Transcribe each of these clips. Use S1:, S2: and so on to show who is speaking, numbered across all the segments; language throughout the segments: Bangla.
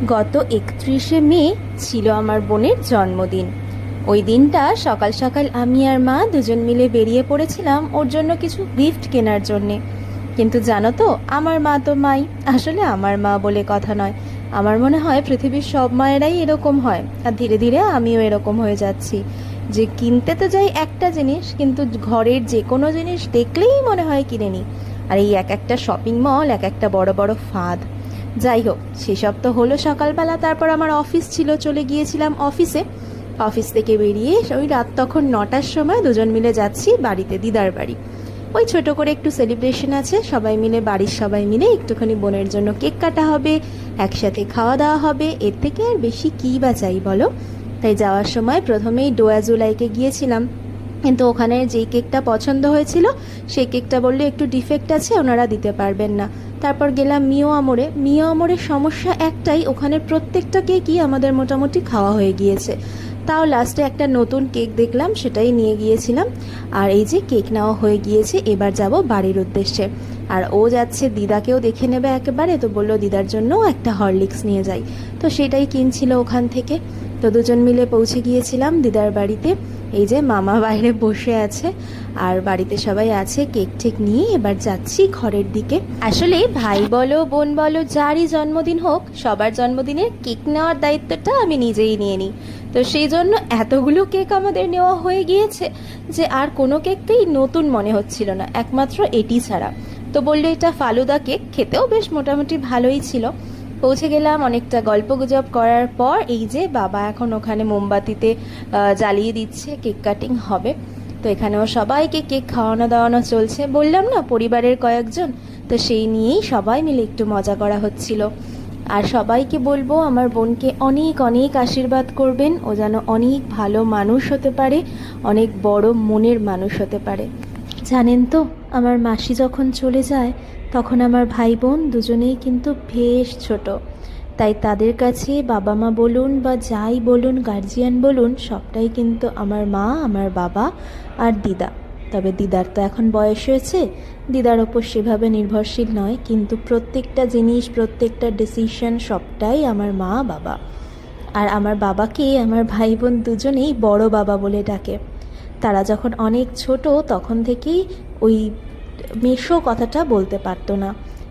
S1: গত 31শে মে ছিল আমার বোনের জন্মদিন। ওই দিনটা সকাল সকাল আমি আর মা দুজন মিলে বেরিয়ে পড়েছিলাম ওর জন্য কিছু গিফট কেনার জন্যে। কিন্তু জানো তো, আমার মা তো মাই, আসলে আমার মা বলে কথা নয়। আমার মনে হয় পৃথিবীর সব মায়েরাই এরকম হয়, আর ধীরে ধীরে আমিও এরকম হয়ে যাচ্ছি, যে কিনতে তো যাই একটা জিনিস, কিন্তু ঘরের যে কোনো জিনিস দেখলেই মনে হয় কিনে নিই। আর এই এক একটা শপিং মল এক একটা বড় বড় ফাঁদ। যাই হোক, সেসব তো হলো সকালবেলা। তারপর আমার অফিস ছিল, চলে গিয়েছিলাম অফিসে। অফিস থেকে বেরিয়ে ওই রাত তখন 9টার সময় দুজন মিলে যাচ্ছি বাড়িতে, দিদার বাড়ি। ওই ছোট করে একটু সেলিব্রেশন আছে, সবাই মিলে, বাড়ির সবাই মিলে একটুখানি বোনের জন্য কেক কাটা হবে, একসাথে খাওয়া দাওয়া হবে। এর থেকে আর বেশি কী বা চাই বলো। তাই যাওয়ার সময় প্রথমেই ডোয়াজুলাইকে গিয়েছিলাম, কিন্তু ওখানে যেই কেকটা পছন্দ হয়েছিল সেই কেকটা বললে একটু ডিফেক্ট আছে, ওনারা দিতে পারবেন না। তারপর গেলাম মিও আমরে। মিও আমরের সমস্যা একটাই, ওখানে প্রত্যেকটা কেকই আমাদের মোটামুটি খাওয়া হয়ে গিয়েছে। তাও লাস্টে একটা নতুন কেক দেখলাম, সেটাই নিয়ে গিয়েছিলাম। আর এই যে কেক নেওয়া হয়ে গিয়েছে, এবার যাব বাড়ির উদ্দেশ্যে। আর ও যাচ্ছে, দিদাকেও দেখে নেবে একেবারে, তো বললো দিদার জন্যও একটা হরলিক্স নিয়ে যাই। তো সেটাই কিনছিল ওখান থেকে। তো দুজন মিলে পৌঁছে গিয়েছিলাম দিদার বাড়িতে। এই যে মামা বাইরে বসে আছে, আর বাড়িতে সবাই আছে। কেক ঠেক নিয়ে এবার যাচ্ছি ঘরের দিকে। আসলে ভাই বলো বোন বলো যারই জন্মদিন হোক, সবার জন্মদিনের কেক নেওয়ার দায়িত্বটা আমি নিজেই নিয়ে নিই। তো সেই জন্য এতগুলো কেক আমাদের নেওয়া হয়ে গিয়েছে যে আর কোনো কেককেই নতুন মনে হচ্ছিল না, একমাত্র এটি ছাড়া। তো বললো এটা ফালুদা কেক, খেতেও বেশ মোটামুটি ভালোই ছিল। পৌঁছে গেলাম, অনেকটা গল্পগুজব করার পর এই যে বাবা এখন ওখানে মোমবাতিতে জ্বালিয়ে দিচ্ছে, কেক কাটিং হবে। তো এখানেও সবাইকে কেক খাওয়ানো দাওয়ানো চলছে, বললাম না পরিবারের কয়েকজন, তো সেই নিয়েই সবাই মিলে একটু মজা করা হচ্ছিল। আর সবাইকে বলবো আমার বোনকে অনেক অনেক আশীর্বাদ করবেন, ও যেন অনেক ভালো মানুষ হতে পারে, অনেক বড় মনের মানুষ হতে পারে। জানেন তো, আমার মাসি যখন চলে যায় তখন আমার ভাই বোন দুজনেই কিন্তু বেশ ছোট। তাই তাদের কাছে বাবা মা বলুন বা যাই বলুন, গার্জিয়ান বলুন, সবটাই কিন্তু আমার মা, আমার বাবা আর দিদা। তবে দিদার তো এখন বয়স হয়েছে, দিদার ওপর সেভাবে নির্ভরশীল নয়, কিন্তু প্রত্যেকটা জিনিস, প্রত্যেকটা ডিসিশন সবটাই আমার মা বাবা। আর আমার বাবাকে আমার ভাই বোন দুজনেই বড় বাবা বলে ডাকে। তারা যখন অনেক ছোট তখন থেকেই ওই মেশো কথাটা বলতে পারতো না,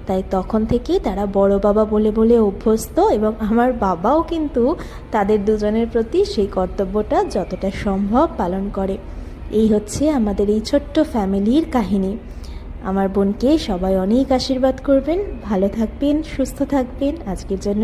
S1: তাই তখন থেকেই তারা বড় বাবা বলে বলে অভ্যস্ত। এবং আমার বাবাও কিন্তু তাদের দুজনের প্রতি সেই কর্তব্যটা যতটা সম্ভব পালন করে। এই হচ্ছে আমাদের এই ছোট্ট ফ্যামিলির কাহিনী। আমার বোনকে সবাই অনেক আশীর্বাদ করবেন, ভালো থাকবেন, সুস্থ থাকবেন। আজকের জন্য